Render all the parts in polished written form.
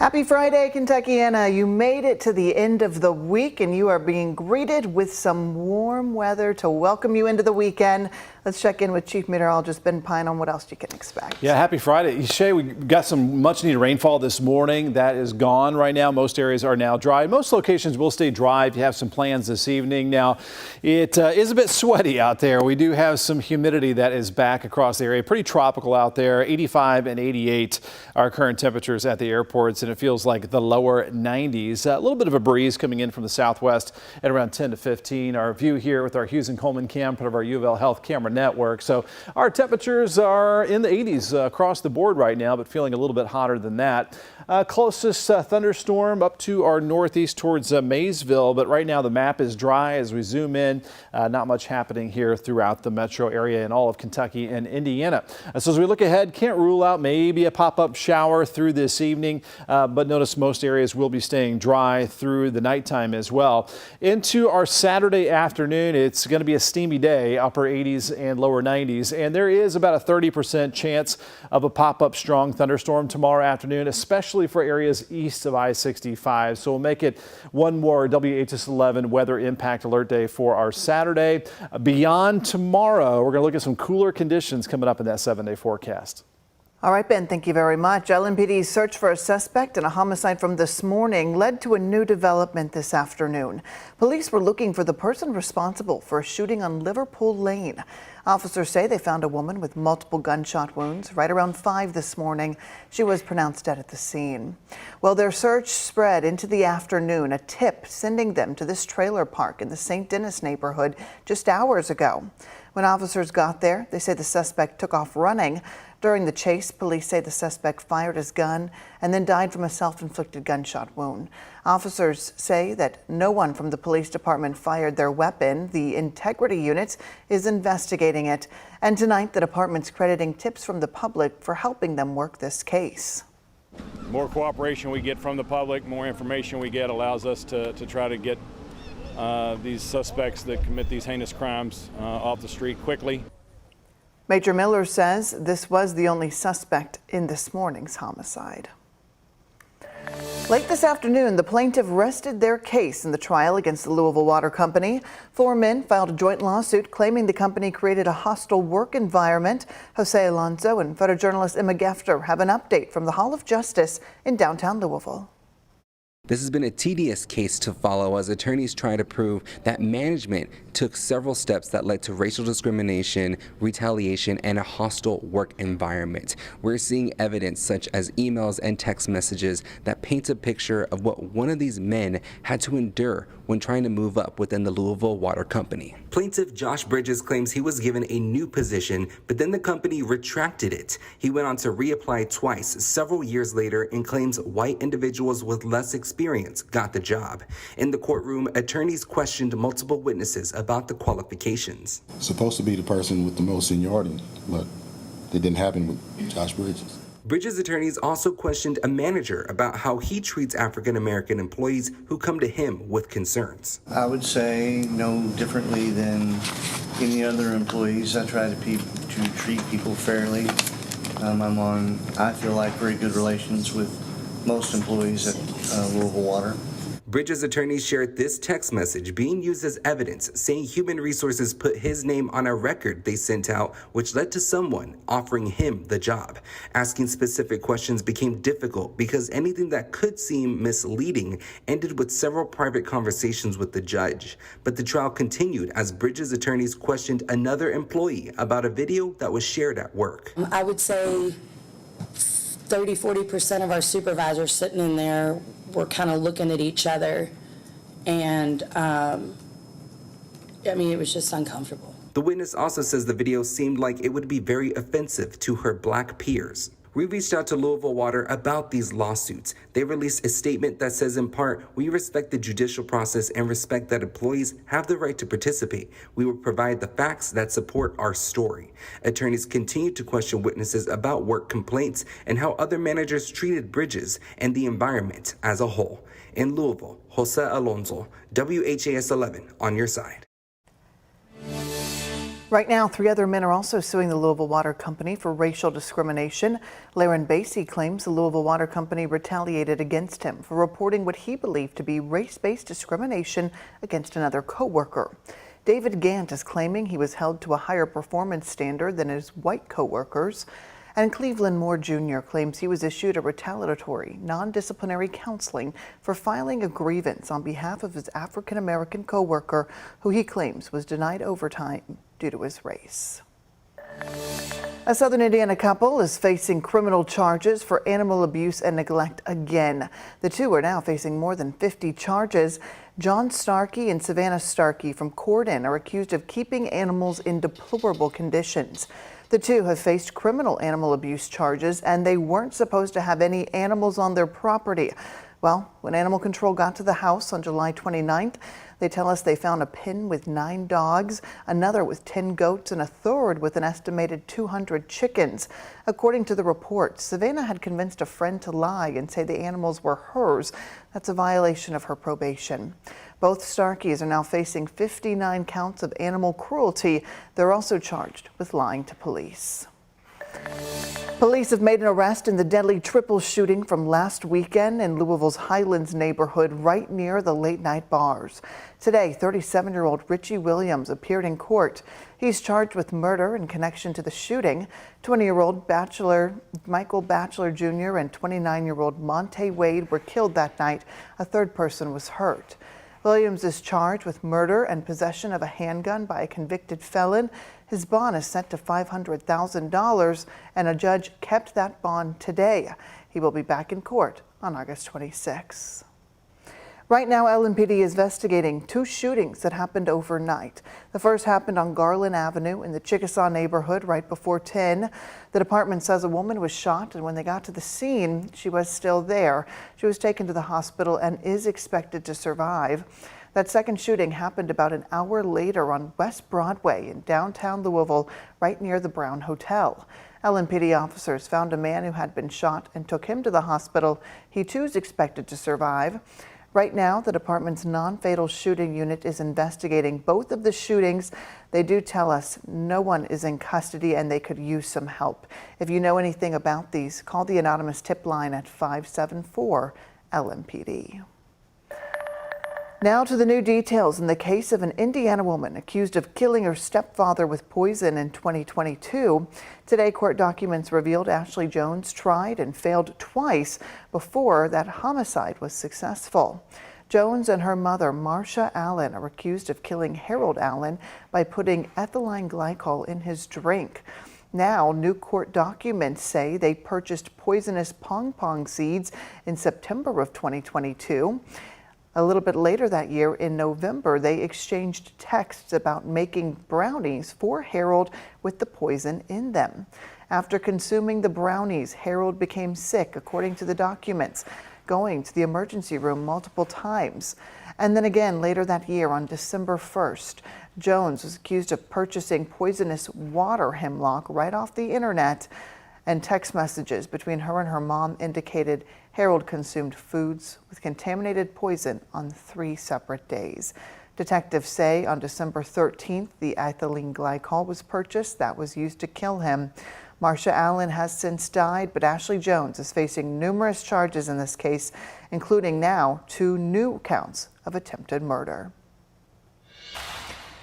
Happy Friday, Kentuckiana. You made it to the end of the week and you are being greeted with some warm weather to welcome you into the weekend. Let's check in with Chief Meteorologist Ben Pine on what else you can expect. Yeah, happy Friday. Shay, we got some much needed rainfall this morning. That is gone right now. Most areas are now dry. Most locations will stay dry if you have some plans this evening. Now, it is a bit sweaty out there. We do have some humidity that is back across the area. Pretty tropical out there. 85 and 88 are current temperatures at the airports, and it feels like the lower 90s. A little bit of a breeze coming in from the southwest at around 10 to 15. Our view here with our Hughes and Coleman cam, part of our U of L Health camera network. So our temperatures are in the 80s across the board right now, but feeling a little bit hotter than that. Closest thunderstorm up to our northeast towards Maysville, but right now the map is dry as we zoom in. Not much happening here throughout the metro area in all of Kentucky and Indiana. So as we look ahead, can't rule out maybe a pop-up shower through this evening, but notice most areas will be staying dry through the nighttime as well. Into our Saturday afternoon, it's going to be a steamy day, upper 80s and lower 90s, and there is about a 30% chance of a pop-up strong thunderstorm tomorrow afternoon, especially for areas east of I-65. So we'll make it one more WHAS11 weather impact alert day for our Saturday. Beyond tomorrow, we're going to look at some cooler conditions coming up in that 7-day forecast. All right, Ben, thank you very much. LMPD's search for a suspect in a homicide from this morning led to a new development this afternoon. Police were looking for the person responsible for a shooting on Liverpool Lane. Officers say they found a woman with multiple gunshot wounds right around 5 this morning. She was pronounced dead at the scene. Well, their search spread into the afternoon, a tip sending them to this trailer park in the St. Denis neighborhood just hours ago. When officers got there, they say the suspect took off running. During the chase, police say the suspect fired his gun and then died from a self-inflicted gunshot wound. Officers say that no one from the police department fired their weapon. The integrity unit is investigating it. And tonight, the department's crediting tips from the public for helping them work this case. More cooperation we get from the public, more information we get allows us to try to get these suspects that commit these heinous crimes off the street quickly. Major Miller says this was the only suspect in this morning's homicide. Late this afternoon, the plaintiff rested their case in the trial against the Louisville Water Company. 4 men filed a joint lawsuit claiming the company created a hostile work environment. Jose Alonso and photojournalist Emma Gefter have an update from the Hall of Justice in downtown Louisville. This has been a tedious case to follow as attorneys try to prove that management took several steps that led to racial discrimination, retaliation, and a hostile work environment. We're seeing evidence such as emails and text messages that paints a picture of what one of these men had to endure when trying to move up within the Louisville Water Company. Plaintiff Josh Bridges claims he was given a new position, but then the company retracted it. He went on to reapply twice several years later and claims white individuals with less experience got the job. In the courtroom, attorneys questioned multiple witnesses about the qualifications. Supposed to be the person with the most seniority, but it didn't happen with Josh Bridges. Bridges' attorneys also questioned a manager about how he treats African-American employees who come to him with concerns. I would say no differently than any other employees. I try to treat people fairly. I feel like very good relations with most employees at Louisville Water. Bridges' attorneys shared this text message being used as evidence, saying Human Resources put his name on a record they sent out, which led to someone offering him the job. Asking specific questions became difficult because anything that could seem misleading ended with several private conversations with the judge. But the trial continued as Bridges' attorneys questioned another employee about a video that was shared at work. I would say 30–40% of our supervisors sitting in there were kind of looking at each other, and it was just uncomfortable. The witness also says the video seemed like it would be very offensive to her black peers. We reached out to Louisville Water about these lawsuits. They released a statement that says, in part, we respect the judicial process and respect that employees have the right to participate. We will provide the facts that support our story. Attorneys continue to question witnesses about work complaints and how other managers treated Bridges and the environment as a whole. In Louisville, Jose Alonso, WHAS 11 on your side. Right now, 3 other men are also suing the Louisville Water Company for racial discrimination. Laren Basie claims the Louisville Water Company retaliated against him for reporting what he believed to be race-based discrimination against another coworker. David Gant is claiming he was held to a higher performance standard than his white coworkers. And Cleveland Moore Jr. claims he was issued a retaliatory, non-disciplinary counseling for filing a grievance on behalf of his African-American coworker, who he claims was denied overtime due to his race. A Southern Indiana couple is facing criminal charges for animal abuse and neglect again. The two are now facing more than 50 charges. John Starkey and Savannah Starkey from Cordon are accused of keeping animals in deplorable conditions. The two have faced criminal animal abuse charges, and they weren't supposed to have any animals on their property. Well, when Animal Control got to the house on July 29th, they tell us they found a pen with 9 dogs, another with 10 goats, and a third with an estimated 200 chickens. According to the report, Savannah had convinced a friend to lie and say the animals were hers. That's a violation of her probation. Both Starkeys are now facing 59 counts of animal cruelty. They're also charged with lying to police. Police have made an arrest in the deadly triple shooting from last weekend in Louisville's Highlands neighborhood, right near the late-night bars. Today, 37-year-old Richie Williams appeared in court. He's charged with murder in connection to the shooting. 20-year-old Michael Batchelor Jr. and 29-year-old Monte Wade were killed that night. A third person was hurt. Williams is charged with murder and possession of a handgun by a convicted felon. His bond is set to $500,000, and a judge kept that bond today. He will be back in court on August 26. Right now, LMPD is investigating 2 shootings that happened overnight. The first happened on Garland Avenue in the Chickasaw neighborhood right before 10. The department says a woman was shot, and when they got to the scene, she was still there. She was taken to the hospital and is expected to survive. That second shooting happened about an hour later on West Broadway in downtown Louisville, right near the Brown Hotel. LMPD officers found a man who had been shot and took him to the hospital. He too is expected to survive. Right now, the department's non-fatal shooting unit is investigating both of the shootings. They do tell us no one is in custody and they could use some help. If you know anything about these, call the anonymous tip line at 574-LMPD. Now to the new details in the case of an Indiana woman accused of killing her stepfather with poison in 2022. Today, court documents revealed Ashley Jones tried and failed twice before that homicide was successful. Jones and her mother, Marcia Allen, are accused of killing Harold Allen by putting ethylene glycol in his drink. Now, new court documents say they purchased poisonous pong seeds in September of 2022. A little bit later that year, in November, they exchanged texts about making brownies for Harold with the poison in them. After consuming the brownies, Harold became sick, according to the documents, going to the emergency room multiple times. And then again later that year, on December 1st, Jones was accused of purchasing poisonous water hemlock right off the internet. And text messages between her and her mom indicated Harold consumed foods with contaminated poison on 3 separate days. Detectives say on December 13th, the ethylene glycol was purchased that was used to kill him. Marcia Allen has since died, but Ashley Jones is facing numerous charges in this case, including now 2 new counts of attempted murder.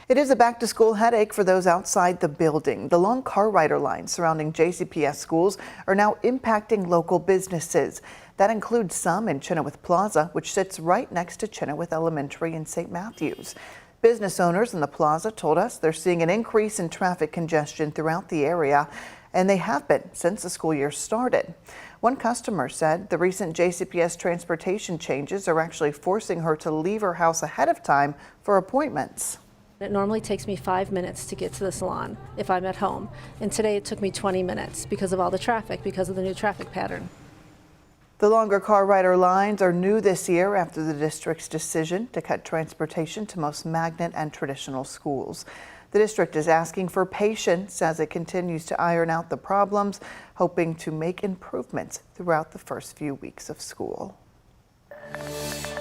It is a back-to-school headache for those outside the building. The long car rider lines surrounding JCPS schools are now impacting local businesses. That includes some in Chenoweth Plaza, which sits right next to Chenoweth Elementary in St. Matthews. Business owners in the plaza told us they're seeing an increase in traffic congestion throughout the area, and they have been since the school year started. One customer said the recent JCPS transportation changes are actually forcing her to leave her house ahead of time for appointments. It normally takes me 5 minutes to get to the salon if I'm at home. And today it took me 20 minutes because of all the traffic, because of the new traffic pattern. The longer car rider lines are new this year after the district's decision to cut transportation to most magnet and traditional schools. The district is asking for patience as it continues to iron out the problems, hoping to make improvements throughout the first few weeks of school.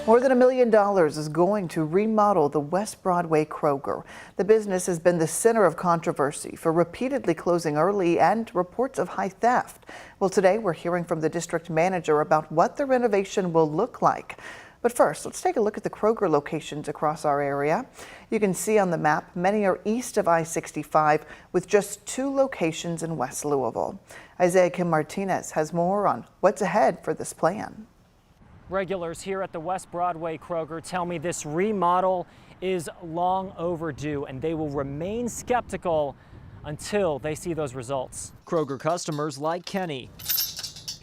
More than $1 million is going to remodel the West Broadway Kroger. The business has been the center of controversy for repeatedly closing early and reports of high theft. Well, today we're hearing from the district manager about what the renovation will look like. But first, let's take a look at the Kroger locations across our area. You can see on the map, many are east of I-65 with just 2 locations in West Louisville. Isaiah Kim Martinez has more on what's ahead for this plan. Regulars here at the West Broadway Kroger tell me this remodel is long overdue and they will remain skeptical until they see those results. Kroger customers like Kenny,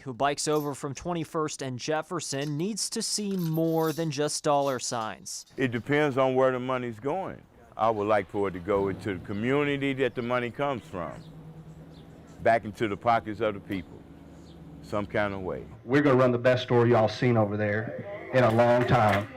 who bikes over from 21st and Jefferson, needs to see more than just dollar signs. It depends on where the money's going. I would like for it to go into the community that the money comes from, back into the pockets of the people, some kind of way. We're going to run the best store y'all seen over there in a long time.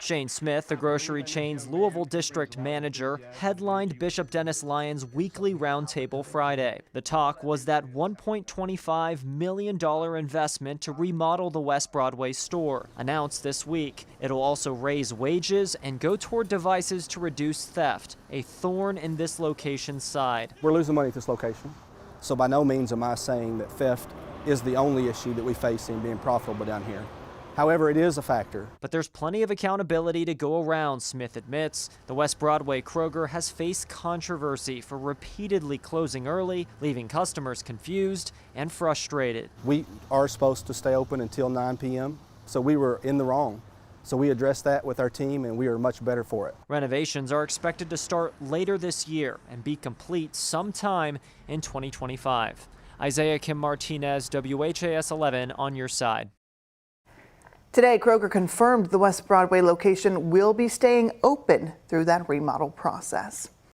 Shane Smith, the grocery chain's Louisville district manager, headlined Bishop Dennis Lyon's weekly roundtable Friday. The talk was that $1.25 million investment to remodel the West Broadway store, announced this week. It'll also raise wages and go toward devices to reduce theft, a thorn in this location's side. We're losing money at this location, so by no means am I saying that theft is the only issue that we face in being profitable down here. However, it is a factor. But there's plenty of accountability to go around, Smith admits. The West Broadway Kroger has faced controversy for repeatedly closing early, leaving customers confused and frustrated. We are supposed to stay open until 9 p.m., so we were in the wrong. So we addressed that with our team, and we are much better for it. Renovations are expected to start later this year and be complete sometime in 2025. Isaiah Kim Martinez, WHAS 11 on your side. Today, Kroger confirmed the West Broadway location will be staying open through that remodel process.